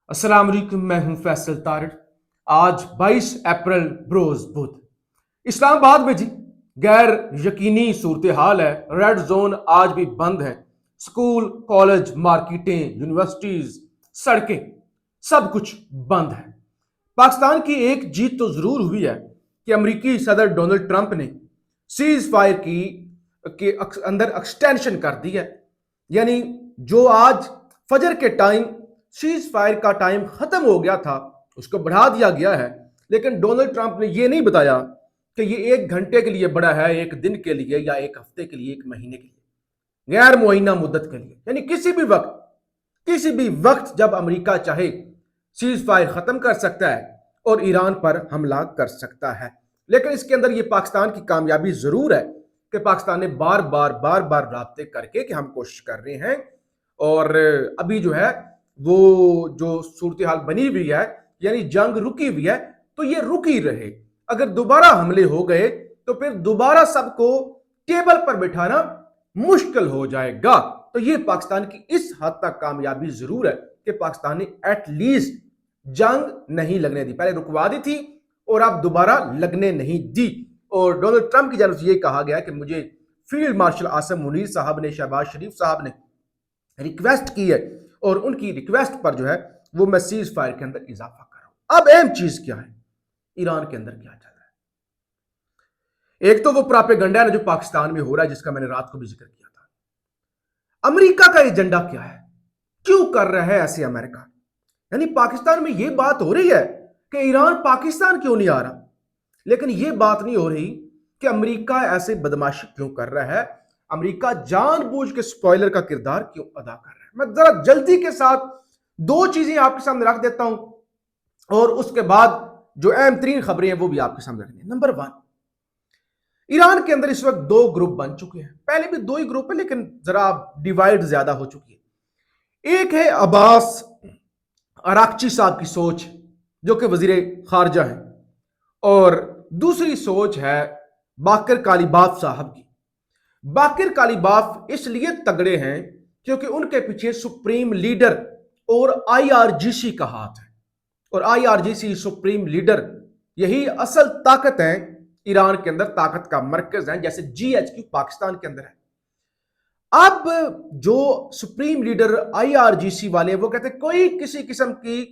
अस्सलाम वालेकुम, मैं हूं फैसल तारिक। आज 22 अप्रैल बरोज बुध इस्लामाबाद में जी गैर यकीनी सूरत हाल है। रेड जोन आज भी बंद है। स्कूल, कॉलेज, मार्केटें, यूनिवर्सिटीज, सड़कें, सब कुछ बंद है। पाकिस्तान की एक जीत तो जरूर हुई है कि अमेरिकी सदर डोनाल्ड ट्रंप ने सीज फायर की के अंदर एक्सटेंशन कर दी है। यानी जो आज फजर के टाइम सीज फायर का टाइम खत्म हो गया था, उसको बढ़ा दिया गया है। लेकिन डोनाल्ड ट्रंप ने यह नहीं बताया कि ये 1 घंटे के लिए बड़ा है, 1 दिन के लिए, या 1 हफ्ते के लिए, 1 महीने के लिए, गैर मुआयना मुद्दत के लिए। यानी किसी भी वक्त जब अमेरिका चाहे सीज फायर खत्म कर सकता है और ईरान पर हमला कर सकता है। लेकिन इसके अंदर यह पाकिस्तान की कामयाबी जरूर है कि पाकिस्तान ने बार बार राब्ते करके कि हम कोशिश कर रहे हैं। और अभी जो है वो जो सूरत हाल बनी हुई है, यानी जंग रुकी हुई है, तो ये रुकी रहे। अगर दोबारा हमले हो गए तो फिर दोबारा सबको टेबल पर बिठाना मुश्किल हो जाएगा। तो ये पाकिस्तान की इस हद तक कामयाबी जरूर है कि पाकिस्तान ने एटलीस्ट जंग नहीं लगने दी। पहले रुकवा दी थी और अब दोबारा लगने नहीं दी। और डोनाल्ड ट्रंप की जानब से यह कहा गया कि मुझे फील्ड मार्शल आसिम मुनीर साहब ने, शहबाज शरीफ साहब ने रिक्वेस्ट की है और उनकी रिक्वेस्ट पर जो है वो मैं सीज फायर के अंदर इजाफा कर रहा हूं। अब अहम चीज क्या है, ईरान के अंदर क्या चल रहा है। एक तो वो प्रोपेगेंडा है जो पाकिस्तान में हो रहा है, जिसका मैंने रात को भी जिक्र किया था। अमेरिका का एजेंडा क्या है, क्यों कर रहा है ऐसे अमेरिका। यानी पाकिस्तान में यह बात हो रही है कि ईरान पाकिस्तान क्यों नहीं आ रहा, लेकिन यह बात नहीं हो रही कि अमेरिका ऐसे बदमाशी क्यों कर रहा है, अमेरिका जानबूझ के स्पॉइलर का किरदार क्यों अदा कर रहा है। मैं जरा जल्दी के साथ दो चीजें आपके सामने रख देता हूं और उसके बाद जो अहम तरीन खबरें हैं वो भी आपके सामने रखनी है। नंबर 1, ईरान के अंदर इस वक्त 2 ग्रुप बन चुके हैं। पहले भी 2 ही ग्रुप है, लेकिन जरा डिवाइड ज्यादा हो चुकी है। एक है अब्बास अराक्ची साहब की सोच, जो कि वजीर खारजा है, और दूसरी सोच है बाकर कालीबाफ साहब की। बाकर कालीबाफ इसलिए तगड़े हैं क्योंकि उनके पीछे सुप्रीम लीडर और आईआरजीसी का हाथ है। और आईआरजीसी, सुप्रीम लीडर, यही असल ताकत है ईरान के अंदर, ताकत का मरकज है, जैसे जीएचक्यू पाकिस्तान के अंदर है। अब जो सुप्रीम लीडर आईआरजीसी वाले वो कहते हैं कोई किसी किस्म की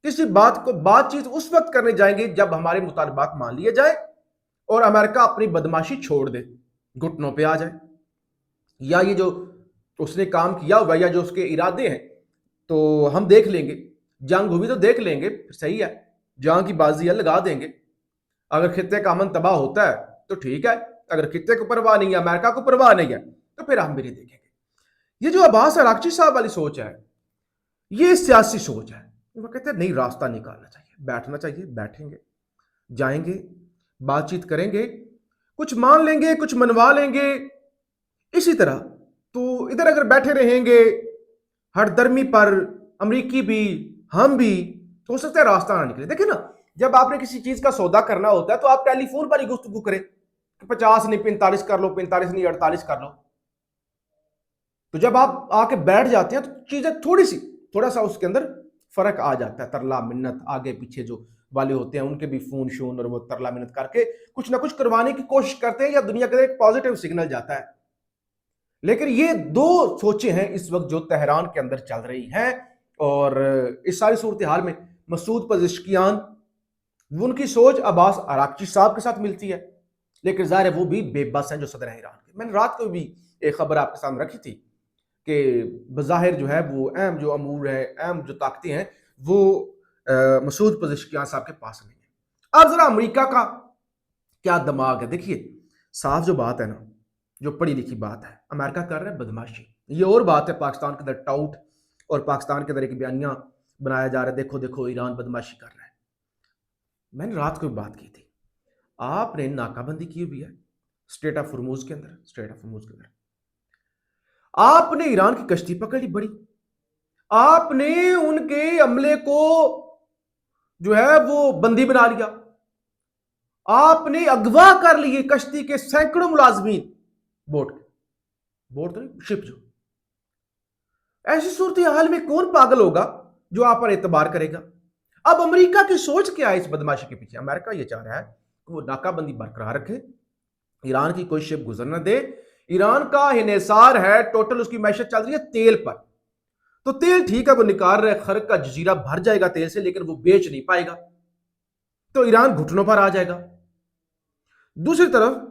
किसी बातचीत उस वक्त करने जाएंगे जब हमारे मुतालबात मान लिए जाए और अमेरिका अपनी बदमाशी छोड़ दे, घुटनों पे आ जाए, या ये जो उसने काम किया हुआ या जो उसके इरादे हैं तो हम देख लेंगे, जंग हुई तो देख लेंगे, सही है, जंग की बाजी है, लगा देंगे। अगर खित्ते का अमन तबाह होता है तो ठीक है, अगर खित्ते को परवाह नहीं है, अमेरिका को परवाह नहीं है, तो फिर हम भी नहीं देखेंगे। ये जो अब्बास अराक्ची साहब वाली सोच है, ये सियासी सोच है। वो कहते हैं नहीं, रास्ता निकालना चाहिए, बैठना चाहिए, बैठेंगे, जाएंगे, बातचीत करेंगे, कुछ मान लेंगे, कुछ मनवा लेंगे। इसी तरह तो इधर अगर बैठे रहेंगे हरदर्मी पर, अमरीकी भी हम भी, तो हो सकता है रास्ता ना निकले। देखिए ना, जब आपने किसी चीज का सौदा करना होता है तो आप टेलीफोन पर ही गुफ्तगू करें कि 50 नहीं 45 कर लो, 45 नहीं 48 कर लो। तो जब आप आके बैठ जाते हैं तो चीजें थोड़ा सा उसके अंदर फर्क आ जाता है। तरला मिन्नत, आगे पीछे जो वाले होते हैं उनके भी फोन शोन और वो तरला मिन्नत करके कुछ ना कुछ करवाने की कोशिश करते हैं, या दुनिया के एक पॉजिटिव सिग्नल जाता है। लेकिन ये 2 सोचें हैं इस वक्त जो तेहरान के अंदर चल रही हैं। और इस सारी सूरत हाल में मसूद पज़ेश्कियान, उनकी सोच अब्बास अराक्ची साहब के साथ मिलती है, लेकिन जाहिर है वो भी बेबस हैं जो सदर है ईरान के। मैंने रात को भी एक खबर आपके सामने रखी थी कि बज़ाहिर जो है वो अहम जो अमूर है, अहम जो ताकतें हैं, वो मसूद पज़ेश्कियान साहब के पास नहीं है। अब जरा अमेरिका का क्या दिमाग है, देखिए साफ जो बात है ना, जो पढ़ी लिखी बात है, अमेरिका कर रहा है बदमाशी। ये और बात है पाकिस्तान के अंदर टाउट और पाकिस्तान के अंदर एक बयानिया बनाया जा रहा है, देखो देखो ईरान बदमाशी कर रहा है। मैंने रात को भी बात की थी, आपने नाकाबंदी की हुई है स्ट्रेट ऑफ हॉर्मुज के अंदर, आपने ईरान की कश्ती पकड़ ली बड़ी, आपने उनके अमले को जो है वो बंदी बना लिया, आपने अगवा कर लिए कश्ती के सैकड़ों मुलाजमीन, बोट तो नहीं, शिप जो। ऐसी सूरत हाल में कौन पागल होगा जो आप पर एतबार करेगा। अब अमेरिका की सोच क्या है इस बदमाशी के पीछे? अमेरिका ये चाह रहा है कि वो नाकाबंदी बरकरार रखे, ईरान की कोई शिप गुजर न दे। ईरान का हिनेसार है, टोटल उसकी मैशत चल रही है तेल पर। तो तेल ठीक है, वो निकाल रहे, खर्क का जजीरा भर जाएगा तेल से, लेकिन वो बेच नहीं पाएगा, तो ईरान घुटनों पर आ जाएगा। दूसरी तरफ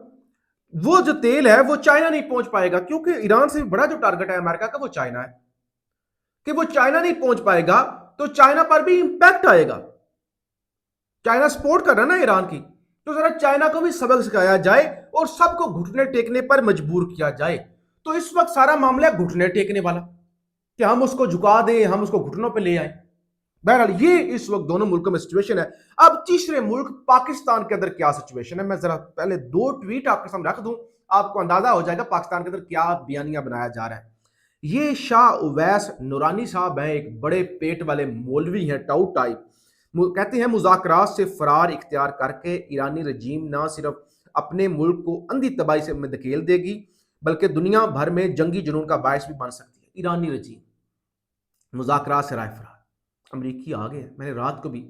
वो जो तेल है वो चाइना नहीं पहुंच पाएगा, क्योंकि ईरान से बड़ा जो टारगेट है अमेरिका का वो चाइना है, कि वो चाइना नहीं पहुंच पाएगा तो चाइना पर भी इंपैक्ट आएगा। चाइना सपोर्ट कर रहा है ना ईरान की, तो जरा चाइना को भी सबक सिखाया जाए और सबको घुटने टेकने पर मजबूर किया जाए। तो इस वक्त सारा मामला है घुटने टेकने वाला, कि हम उसको झुका दें, हम उसको घुटनों पे ले आए। बहरहाल ये इस वक्त दोनों मुल्कों में सिचुएशन है। अब तीसरे मुल्क पाकिस्तान के अंदर क्या सिचुएशन है, मैं जरा पहले दो ट्वीट आपके सामने रख दूं, आपको अंदाजा हो जाएगा पाकिस्तान के अंदर क्या बयानिया बनाया जा रहा है। ये शाह उवैस नूरानी साहब हैं, एक बड़े पेट वाले मौलवी हैं, टाउट टाइप। कहते हैं मुज़ाकरात से फरार इख्तियार करके ईरानी रजीम ना सिर्फ अपने मुल्क को अंधी तबाही से में धकेल देगी, बल्कि दुनिया भर में जंगी जुनून का बायस भी बन सकती है। ईरानी रजीम मुज़ाकरात से राय फरार, अमरीकी आ गए। मैंने रात को भी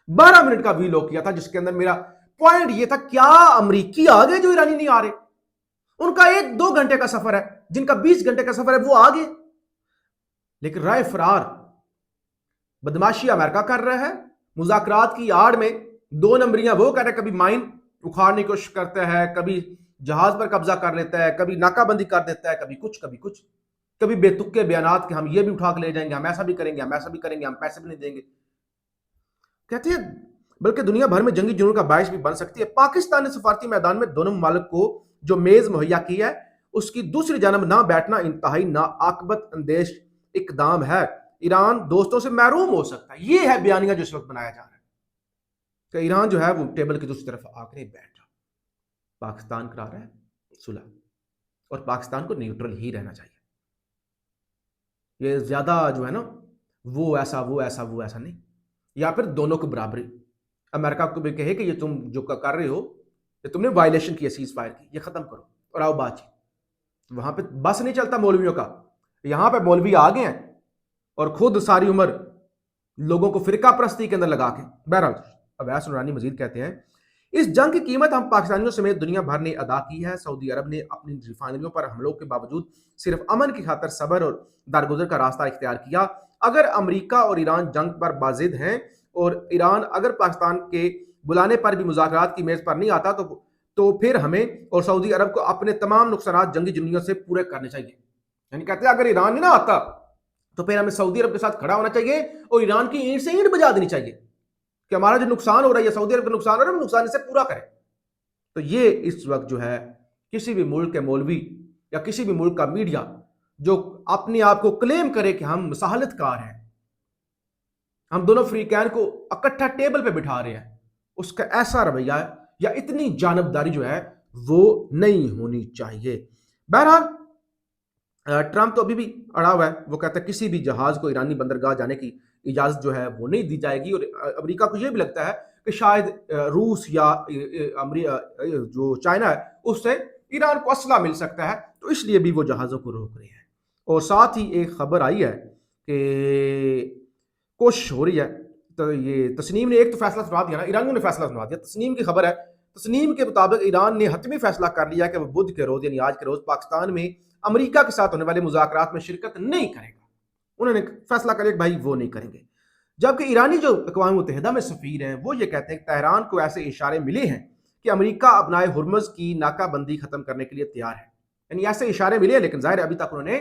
12 मिनट का वीलॉग किया था, जिसके अंदर मेरा पॉइंट ये था, क्या अमरीकी आ गए जो ईरानी नहीं आ रहे? उनका 1-2 घंटे का सफर है, जिनका 20 घंटे का सफर है वो आ गए, लेकिन राय फरार। बदमाशी अमेरिका कर रहा है, मुज़ाकरात की आड़ में 2 नंबरियां वो कर रहे हैं, कभी माइन उखाड़ने की कोशिश करता है, कभी जहाज पर कब्जा कर लेता है, कभी नाकाबंदी कर देता है, कभी कुछ कभी कुछ, कभी बेतुके बयानात कि हम ये भी उठा के ले जाएंगे, हम ऐसा भी करेंगे, हम ऐसा भी करेंगे, हम पैसे भी नहीं देंगे। कहते हैं बल्कि दुनिया भर में जंगी जुनून का बायस भी बन सकती है। पाकिस्तान ने सफारती मैदान में दोनों ममालिक को जो मेज मुहैया की है, उसकी दूसरी जानब ना बैठना इंतहाई नाआकबत अंदेश इकदाम है। ईरान दोस्तों से महरूम हो सकता है। ये है बयानिया जो इस वक्त बनाया जा रहा है कि ईरान जो है वो टेबल की दूसरी तरफ आकर नहीं बैठ रहा, पाकिस्तान करा रहा है सुलह, और पाकिस्तान को न्यूट्रल ही रहना चाहिए। ये ज्यादा जो है ना वो ऐसा वो ऐसा वो ऐसा नहीं, या फिर दोनों को बराबरी। अमेरिका को भी कहे कि ये तुम जो कर रहे हो, ये तुमने वायलेशन की है सीज फायर की, ये खत्म करो और आओ बातचीत। वहां पे बस नहीं चलता मौलवियों का, यहां पे मौलवी आ गए हैं और खुद सारी उम्र लोगों को फिरका परस्ती के अंदर लगा के। बहरहाल अवैस नूरानी मजीद कहते हैं, इस जंग की कीमत हम पाकिस्तानियों समेत दुनिया भर ने अदा की है। सऊदी अरब ने अपनी रिफाइनरियों पर हमलों के बावजूद सिर्फ अमन की खातर सब्र और दरगुजर का रास्ता इख्तियार किया। अगर अमेरिका और ईरान जंग पर बाजिद हैं और ईरान अगर पाकिस्तान के बुलाने पर भी मुज़ाकरात की मेज पर नहीं आता, तो फिर हमें और सऊदी अरब को अपने तमाम नुकसान जंगी जुनियों से पूरे करने चाहिए। यानी कहते हैं अगर ईरान नहीं ना आता तो फिर हमें सऊदी अरब के साथ खड़ा होना चाहिए और ईरान की ईंट से ईंट बजा देनी चाहिए कि हमारा जो नुकसान हो रहा है, सऊदी अरब का नुकसान हो रहा है, नुकसान इसे पूरा करें। तो ये इस वक्त जो है किसी भी मुल्क के मौलवी या किसी भी मुल्क का मीडिया जो अपने आप को क्लेम करे कि हम मसाहलतकार हैं, हम दोनों फ्रीकैन को इकट्ठा टेबल पे बिठा रहे हैं, उसका ऐसा रवैया या इतनी जानबदारी जो है वो नहीं होनी चाहिए। बहरहाल ट्रंप तो अभी भी अड़ा हुआ है, वो कहता है किसी भी जहाज को ईरानी बंदरगाह जाने की इजाजत जो है वो नहीं दी जाएगी। और अमेरिका को यह भी लगता है कि शायद रूस या जो चाइना है उससे ईरान को असला मिल सकता है, तो इसलिए भी वो जहाज़ों को रोक रहे हैं। और साथ ही एक खबर आई है कि कोशिश हो रही है, तो ये तस्नीम ने एक तो फैसला सुना दिया ना, ईरानियों ने फैसला सुना दिया। तस्नीम की खबर है, तस्नीम के मुताबिक ईरान ने हतमी फैसला कर लिया कि वो बुध के रोज यानी आज के रोज पाकिस्तान में अमेरिका के साथ होने वाले मुज़ाकरात में शिरकत नहीं करेगा। उन्होंने फैसला कर लिया भाई वो नहीं करेंगे। जबकि ईरानी जो अक़वाम मुत्तहिदा में सफ़ीर हैं वो ये कहते हैं कि तेहरान को ऐसे इशारे मिले हैं कि अमेरिका अपनाए हुर्मुज़ की नाकाबंदी खत्म करने के लिए तैयार है। यानी ऐसे इशारे मिले हैं, लेकिन जाहिर है अभी तक उन्होंने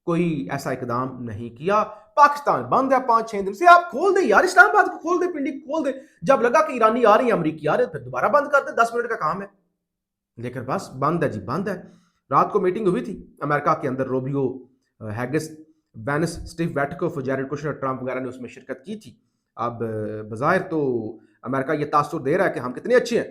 कोई ऐसा इकदाम नहीं किया। पाकिस्तान बंद है 5-6 दिन से, आप खोल दे यार, इस्लामाबाद को खोल दे, पिंडी को खोल दे। जब लगा कि ईरानी आ रही है, अमरीकी आ रहे, फिर दोबारा बंद कर दे, 10 मिनट का काम है। लेकिन बस बंद है जी, बंद है। रात को मीटिंग हुई थी अमेरिका के अंदर, Rubio, Hegseth, Vance, Steve Witkoff, Jared Kushner, Trump वगैरह ने उसमें शिरकत की थी। अब बज़ाहिर तो अमेरिका ये तासुर दे रहा है कि हम कितने अच्छे हैं,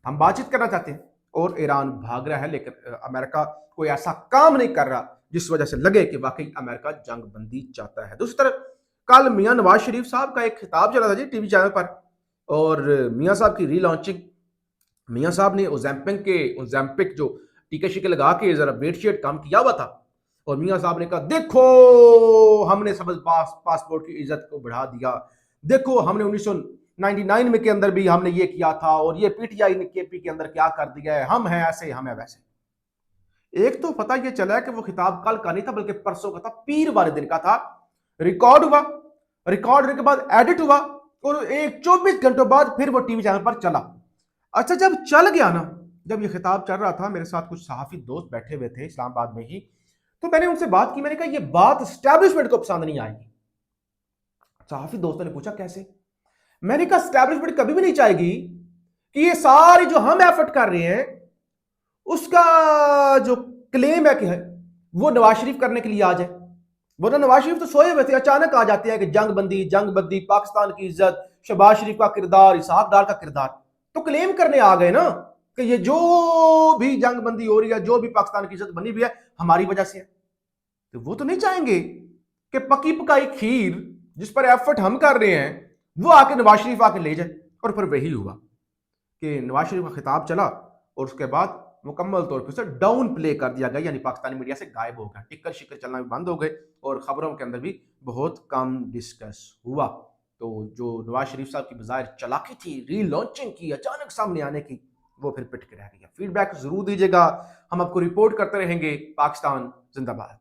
हम बातचीत करना चाहते हैं, और ईरान भाग रहा है। लेकिन अमेरिका कोई ऐसा काम नहीं कर रहा जिस वजह से लगे कि वाकई अमेरिका जंग बंदी चाहता है। दूसरी तरफ कल मियां नवाज शरीफ साहब का एक खिताब चला था जी टीवी चैनल पर, और मियां साहब की रीलॉन्चिंग, मियां साहब ने ओज़ेम्पिक जो टीके शीके लगा के जरा वेट शेट कम किया हुआ था, और मियां साहब ने कहा देखो हमने सबज पासपोर्ट की इज्जत को बढ़ा दिया, देखो हमने 1999 में के अंदर भी हमने ये किया था और ये पीटीआई ने केपी के अंदर क्या कर दिया है, हम हैं ऐसे हम हैं वैसे। एक तो पता ये चला है कि वो खिताब कल का नहीं था बल्कि परसों का था, पीर वाले दिन का था। रिकॉर्ड हुआ, रिकॉर्ड होने के बाद एडिट हुआ और एक 24 घंटों बाद फिर वो टीवी चैनल पर चला। अच्छा जब चल गया ना, जब ये खिताब चल रहा था, मेरे साथ कुछ सहाफी दोस्त बैठे हुए थे इस्लामाबाद में ही, तो मैंने उनसे बात की, मैंने कहा ये बात स्टैब्लिशमेंट को पसंद नहीं आएगी। सहाफी दोस्तों ने पूछा कैसे? मैंने कहा स्टैब्लिशमेंट कभी भी नहीं चाहेगी कि ये सारी जो हम एफर्ट कर रहे हैं उसका जो क्लेम है कि है वो नवाज शरीफ करने के लिए आ जाए। वरना नवाज शरीफ तो सोए हुए थे, अचानक आ जाते हैं कि जंग बंदी, पाकिस्तान की इज्जत, शहबाज शरीफ का किरदार, इसहाक डार का किरदार, तो क्लेम करने आ गए ना कि ये जो भी जंग बंदी हो रही है, जो भी पाकिस्तान की इज्जत बनी हुई है, हमारी वजह से है। तो वो तो नहीं चाहेंगे कि पकी पकाई खीर जिस पर एफर्ट हम कर रहे हैं वो आके नवाज शरीफ आके ले जाए। और फिर वही हुआ कि नवाज शरीफ का खिताब चला और उसके बाद मुकम्मल तौर पर उसे डाउन प्ले कर दिया गया, यानी पाकिस्तानी मीडिया से गायब हो गया, टिक्कर शिक्कर चलना भी बंद हो गए और खबरों के अंदर भी बहुत कम डिस्कस हुआ। तो जो नवाज शरीफ साहब की बजाय चालाकी थी रीलॉन्चिंग की, अचानक सामने आने की, वो फिर पिट के रह गया। फीडबैक जरूर दीजिएगा, हम आपको रिपोर्ट करते रहेंगे। पाकिस्तान जिंदाबाद।